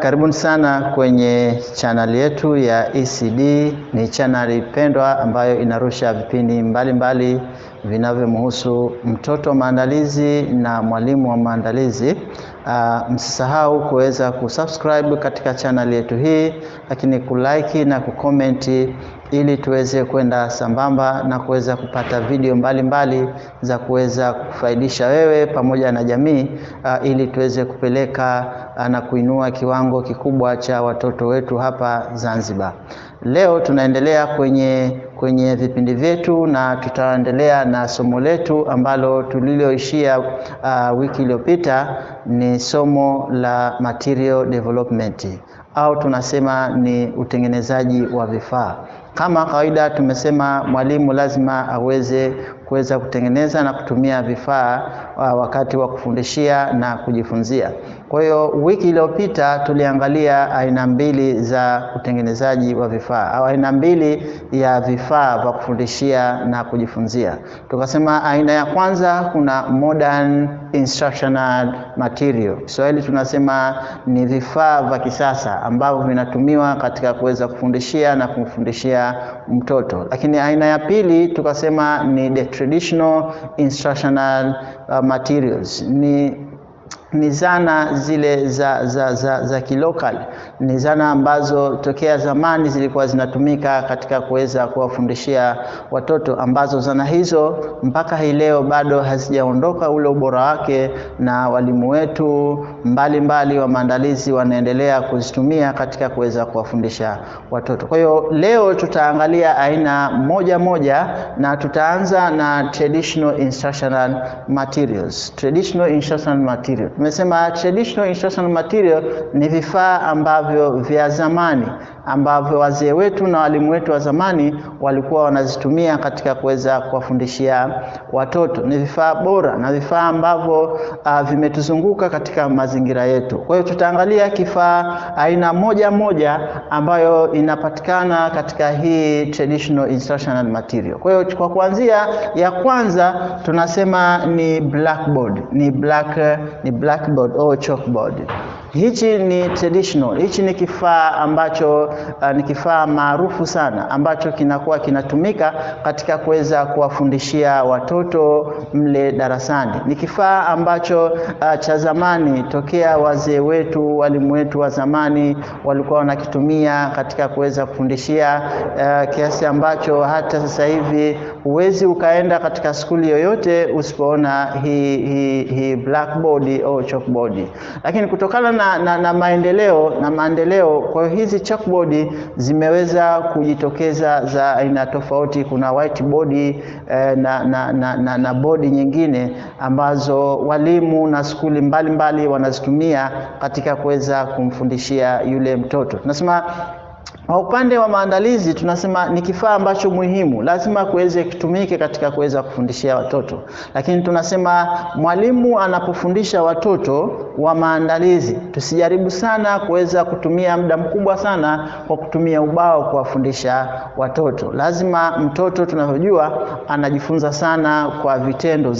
Karibuni sana kwenye channel yetu ya ECD. Ni channel pendwa ambayo inarusha vipindi mbalimbali vinavyomhusu mtoto maandalizi na mwalimu wa maandalizi. Msisahau kuweza kusubscribe katika channel yetu hii, lakini kulike na kukomenti ili tuweze kwenda sambamba na kuweza kupata video mbalimbali za kuweza kufaidisha wewe pamoja na jamii, ili tuweze kupeleka na kuinua kiwango kikubwa cha watoto wetu hapa Zanzibar. Leo tunaendelea kwenye vipindi vyetu na tutaendelea na somo letu ambalo tuliloishia wiki iliyopita. Ni somo la material development, au tunasema ni utengenezaji wa vifaa. Kama kawaida tumesema mwalimu lazima aweze kuweza kutengeneza na kutumia vifaa wakati wa kufundishia na kujifunzia. Kwa hiyo wiki iliyopita tuliangalia aina mbili za utengenezaji wa vifaa, au aina mbili ya vifaa vya kufundishia na kujifunzia. Tukasema aina ya kwanza kuna modern instructional material. Kiswahili tunasema ni vifaa vya kisasa ambavyo vinatumiwa katika kuweza kufundishia na kumfundishia mtoto. Lakini aina ya pili tukasema ni the traditional instructional materials. Ni zana zile za kilokali, ni zana ambazo tokea zamani zilikuwa zinatumika katika kuweza kuwafundishia watoto, ambazo zana hizo mpaka hii leo bado hazijaondoka ule ubora wake, na walimu wetu mbalimbali wa maandalizi wanaendelea kuzitumia katika kuweza kuwafundisha watoto. Kwa hiyo leo tutaangalia aina moja na tutaanza na traditional instructional materials. Traditional instructional material, tumesema traditional instructional material ni vifaa ambavyo vya zamani ambavyo wazee wetu na walimu wetu wa zamani walikuwa wanazitumia katika kuweza kuwafundishia watoto. Ni vifaa bora na vifaa ambavyo vimetuzunguka katika mazingira yetu. Kwa hiyo tutaangalia kifaa aina moja ambayo inapatikana katika hii traditional instructional material. Kwa hiyo kwa kuanzia, ya kwanza tunasema ni blackboard, ni blackboard au chalkboard. Hichi ni traditional, hichi ni kifaa ambacho ni kifaa maarufu sana ambacho kinatumika katika kuweza kuwafundishia watoto mle darasani. Ni kifaa ambacho cha zamani, tokea wazee wetu, walimu wetu wa zamani walikuwa wanakitumia katika kuweza kufundishia, kiasi ambacho hata sasa hivi huwezi ukaenda katika skuli yoyote usipoona hii blackboard au chalkboard. Lakini kutokana na maendeleo, kwa hizi chalkboard zimeweza kujitokeza za aina tofauti. Kuna whiteboard na bodi nyingine ambazo walimu na skuli mbalimbali wanazitumia katika kuweza kumfundishia yule mtoto. Tunasema kwa upande wa maandalizi, tunasema ni kifaa ambacho muhimu, lazima kuweze kutumike katika kuweza kufundishia watoto. Lakini tunasema mwalimu anapofundisha watoto wa maandalizi, tusijaribu sana kuweza kutumia muda mkubwa sana kwa kutumia ubao kuwafundisha watoto. Lazima mtoto, tunavyojua, anajifunza sana kwa vitendo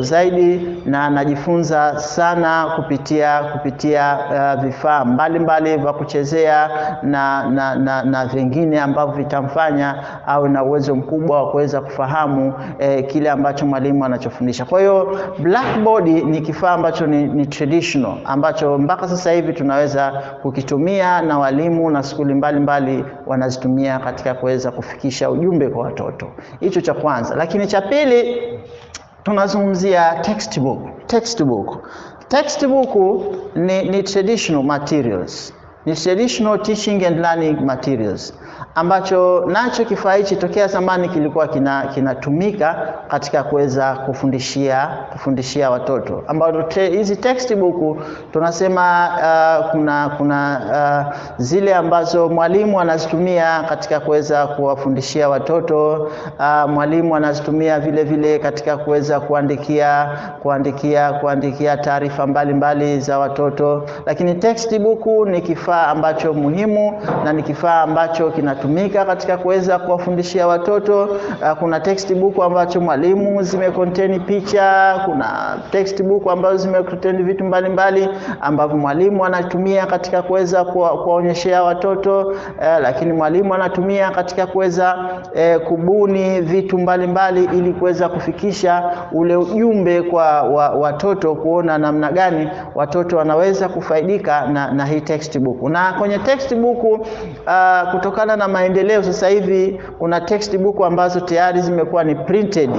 zaidi, na anajifunza sana kupitia vifaa mbalimbali vya kuchezea na vingine ambavyo vitamfanya awe na uwezo mkubwa wa kuweza kufahamu kile ambacho mwalimu anachofundisha. Kwa hiyo blackboard ni kifaa ambacho ni traditional, ambacho mpaka sasa hivi tunaweza kukitumia na walimu na skuli mbalimbali wanazitumia katika kuweza kufikisha ujumbe kwa watoto. Hicho cha kwanza. Lakini cha pili tunazungumzia textbook ni traditional materials, ni traditional teaching and learning materials, ambacho nacho kifaa hichi tokea zamani kilikuwa kinatumika katika kuweza kufundishia watoto, ambapo hizi textbook tunasema kuna zile ambazo mwalimu anazitumia katika kuweza kuwafundishia watoto. Mwalimu anazitumia vile katika kuweza kuandikia taarifa mbalimbali za watoto. Lakini textbook ni kifaa ambacho muhimu na ni kifaa ambacho zinatumika katika kuweza kuwafundishia watoto. Kuna textbook ambacho mwalimu zimecontain picha, kuna textbook ambazo zimecontain vitu mbalimbali ambavyo mwalimu anatumia katika kuweza kuwaonyeshea watoto, lakini mwalimu anatumia katika kuweza kubuni vitu mbalimbali ili kuweza kufikisha ule ujumbe kwa watoto, kuona namna gani watoto wanaweza kufaidika na hii textbook. Na kwenye textbook kutokana na maendeleo sasa hivi kuna textbook ambazo tayari zimekuwa ni printed,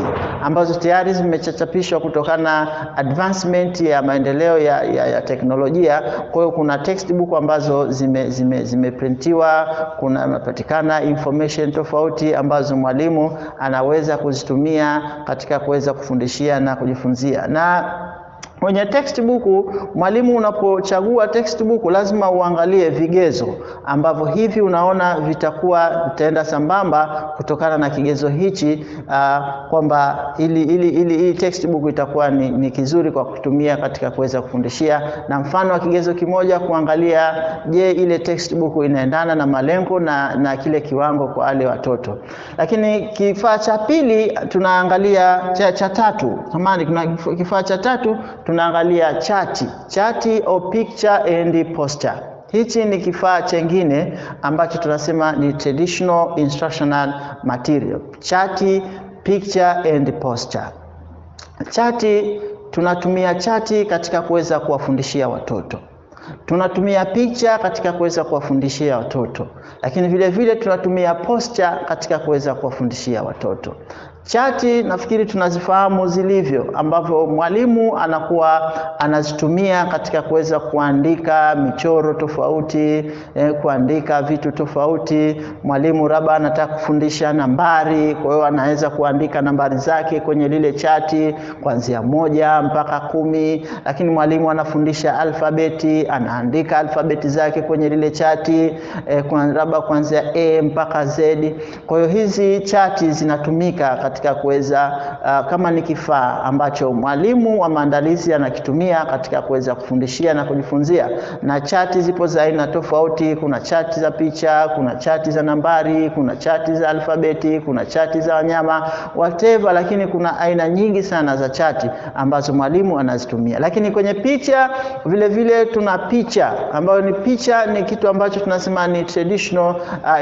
ambazo tayari zimechapishwa kutokana na advancement ya maendeleo ya teknolojia. Kwa hiyo kuna textbook ambazo zimeprintiwa, kunapatikana information tofauti ambazo mwalimu anaweza kuzitumia katika kuweza kufundishia na kujifunzia. Na kwenye textbook, mwalimu unapochagua textbook lazima uangalie vigezo ambavyo hivi unaona vitaenda sambamba kutokana na kigezo hichi, kwamba ili textbook itakuwa ni kizuri kwa kutumia katika kuweza kufundishia. Na mfano wa kigezo kimoja, kuangalia je, ile textbook inaendana na malengo na kile kiwango kwa wale watoto. Lakini kifaa cha pili tunaangalia cha tatu, samahani, kuna kifaa cha tatu tunaangalia chati au picture and poster. Hichi ni kifaa chengine ambacho tunasema ni traditional instructional material. Chati, picture and poster. Chati, tunatumia chati katika kuweza kuwafundishia watoto. Tunatumia picha katika kuweza kuwafundishia watoto. Lakini vile vile tunatumia poster katika kuweza kuwafundishia watoto. Chati nafikiri tunazifahamu zilivyo, ambavyo mwalimu anakuwa anazitumia katika kuweza kuandika michoro tofauti, kuandika vitu tofauti. Mwalimu labda anataka kufundisha nambari, kwa hiyo anaweza kuandika nambari zake kwenye lile chati kuanzia 1 mpaka 10. Lakini mwalimu anafundisha alfabeti, anaandika alfabeti zake kwenye lile chati, labda kuanzia A mpaka Z. Kwa hiyo hizi chati zinatumika katika kuweza kama ni kifaa ambacho mwalimu wa maandalizi anakitumia katika kuweza kufundishia na kujifunzia. Na chati zipo za aina tofauti, kuna chati za picha, kuna chati za nambari, kuna chati za alfabeti, kuna chati za wanyama, whatever, lakini kuna aina nyingi sana za chati ambazo mwalimu anazitumia. Lakini kwenye picha vile vile tuna picha, ambayo ni kitu ambacho tunasema ni traditional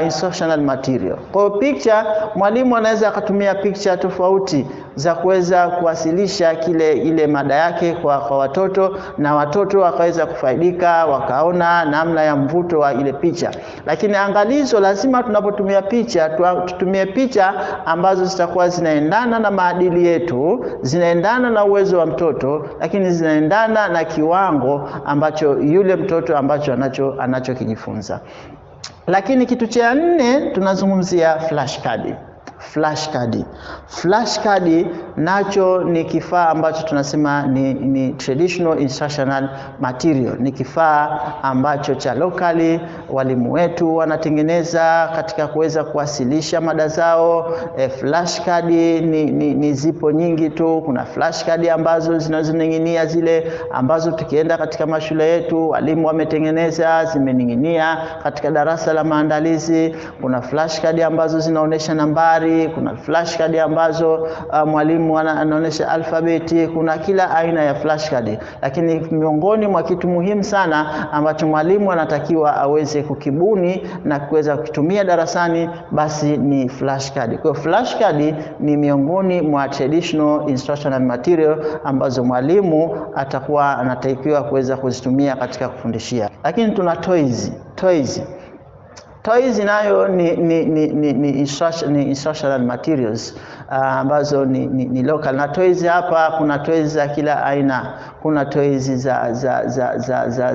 instructional material. Kwa hiyo picha, mwalimu anaweza akatumia picha tofauti za kuweza kuwasilisha ile mada yake kwa watoto, na watoto wakaweza kufaidika, wakaona namna ya mvuto wa ile picha. Lakini angalizo, lazima tunapotumia picha tutumie picha ambazo zitakuwa zinaendana na maadili yetu, zinaendana na uwezo wa mtoto, lakini zinaendana na kiwango ambacho yule mtoto anachokijifunza. Lakini kitu cha 4 tunazungumzia flashcard. Flashcard nacho ni kifaa ambacho tunasema ni traditional instructional material. Ni kifaa ambacho cha locally walimu wetu wanatengeneza katika kuweza kuwasilisha mada zao. Flashcard ni zipo nyingi tu. Kuna flashcard ambazo zinazoning'inia, zile ambazo tukienda katika mashule yetu walimu wametengeneza, zimening'inia katika darasa la maandalizi. Kuna flashcard ambazo zinaonesha nambari, kuna flashcard ambazo mwalimu anaonesha alfabeti, kuna kila aina ya flashcard. Lakini miongoni mwa kitu muhimu sana ambacho mwalimu anatakiwa aweze kukibuni na kuweza kutumia darasani, basi ni flashcard. Kwa flashcard ni miongoni mwa traditional instructional material ambazo mwalimu atakuwa anatakiwa kuweza kuzitumia katika kufundishia. Lakini tuna toys nayo ni instructional materials ambazo ni local. Na toys hapa kuna toys za kila aina. Kuna toys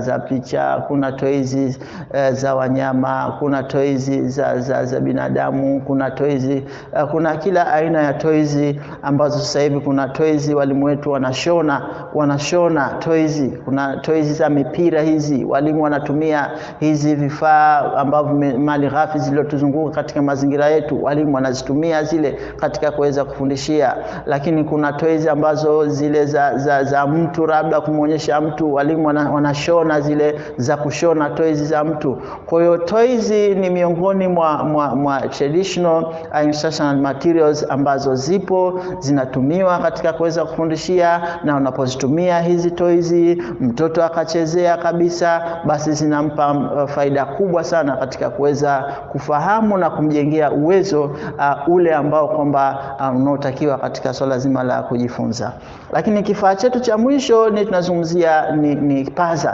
za picha, kuna toys za wanyama, kuna toys za binadamu, kuna toys kuna kila aina ya toys ambazo sasa hivi kuna toys walimu wetu wanashona toys. Kuna toys za mipira, hizi walimu wanatumia hizi vifaa ambavyo mali ghafi zilizotuzunguka katika mazingira yetu, walimu wanazitumia zile katika kuweza kufundishia. Lakini kuna toys ambazo zile za mtu, labda kumuonyesha mtu, walimu wanashona zile za kushona toys za mtu. Kwa hiyo toys ni miongoni mwa traditional instructional materials ambazo zipo zinatumiwa katika kuweza kufundishia, na unapozitumia hizi toys mtoto akachezea kabisa, basi zinampa faida kubwa sana katika kuweza kufahamu na kumjengea uwezo ule ambao kwamba unaotakiwa katika swala zima la kujifunza. Lakini kifaa chetu cha mwisho ni tunazungumzia ni puzzle.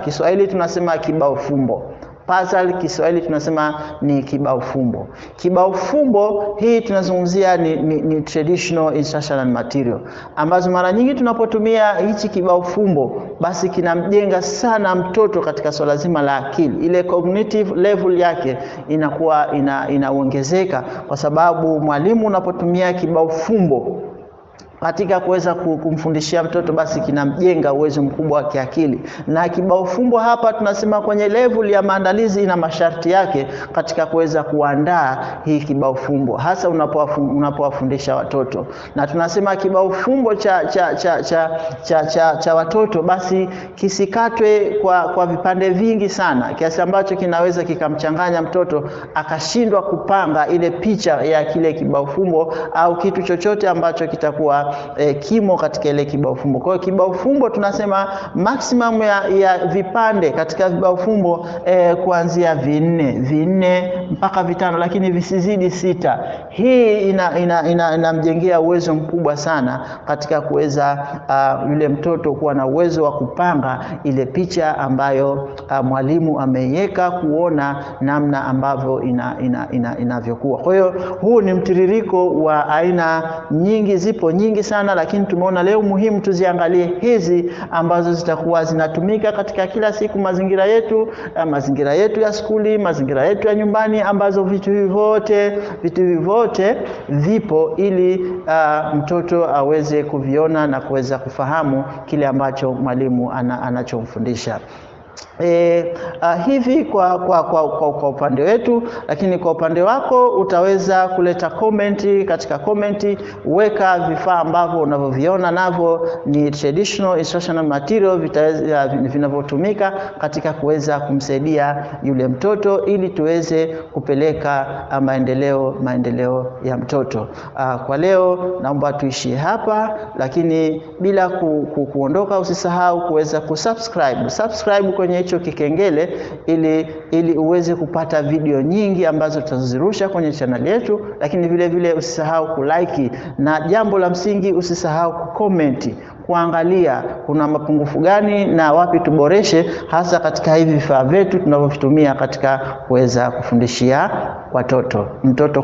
Kiswahili tunasema kibao fumbo. Puzzle Kiswahili tunasema ni kibao fumbo. Kibao fumbo hii tunazungumzia ni traditional instructional material ambazo mara nyingi tunapotumia hichi kibao fumbo, basi kinamjenga sana mtoto katika swala zima la akili. Ile cognitive level yake inakuwa inaongezeka, kwa sababu mwalimu unapotumia kibao fumbo katika kuweza kumfundishia mtoto, basi kinamjenga uwezo mkubwa wa kiakili. Na kibao fumbo hapa tunasema kwenye level ya maandalizi ina masharti yake katika kuweza kuandaa hii kibao fumbo, hasa unapowafundisha watoto. Na tunasema kibao fumbo cha watoto basi kisikatwe kwa vipande vingi sana, kiasi ambacho kinaweza kikamchanganya mtoto akashindwa kupanga ile picha ya kile kibao fumbo au kitu chochote ambacho kitakuwa kimo katika ile kibao fumbo. Kwa hiyo kibao fumbo tunasema maximum ya vipande katika kibao fumbo kuanzia 4 mpaka 5, lakini visizidi 6. Hii inamjengea uwezo mkubwa sana katika kuweza yule mtoto kuwa na uwezo wa kupanga ile picha ambayo mwalimu ameiweka, kuona namna ambavyo inavyokuwa. Kwa hiyo huu ni mtiririko wa aina nyingi, zipo nyingi sana, lakini tumeona leo muhimu tuziangalie hizi ambazo zitakuwa zinatumika katika kila siku mazingira yetu ya skuli, mazingira yetu ya nyumbani, ambazo vitu hivi vyote vipo ili mtoto aweze kuviona na kuweza kufahamu kile ambacho mwalimu anachomfundisha. Hivi kwa upande wetu, lakini kwa upande wako utaweza kuleta comment. Katika comment weka vifaa ambavyo unavyoviona navyo ni traditional instructional material vinavyotumika katika kuweza kumsaidia yule mtoto ili tuweze kupeleka maendeleo ya mtoto. Kwa leo naomba tuishie hapa, lakini bila kuondoka, usisahau kuweza kusubscribe kwenye hicho kikengele ili uweze kupata video nyingi ambazo tutazirusha kwenye channel yetu. Lakini vile vile usisahau kulike, na jambo la msingi usisahau kucomment, kuangalia kuna mapungufu gani na wapi tuboreshe, hasa katika hivi vifaa vyetu tunavyovitumia katika kuweza kufundishia watoto. Mtoto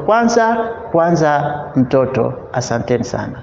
kwanza mtoto. Asanteni sana.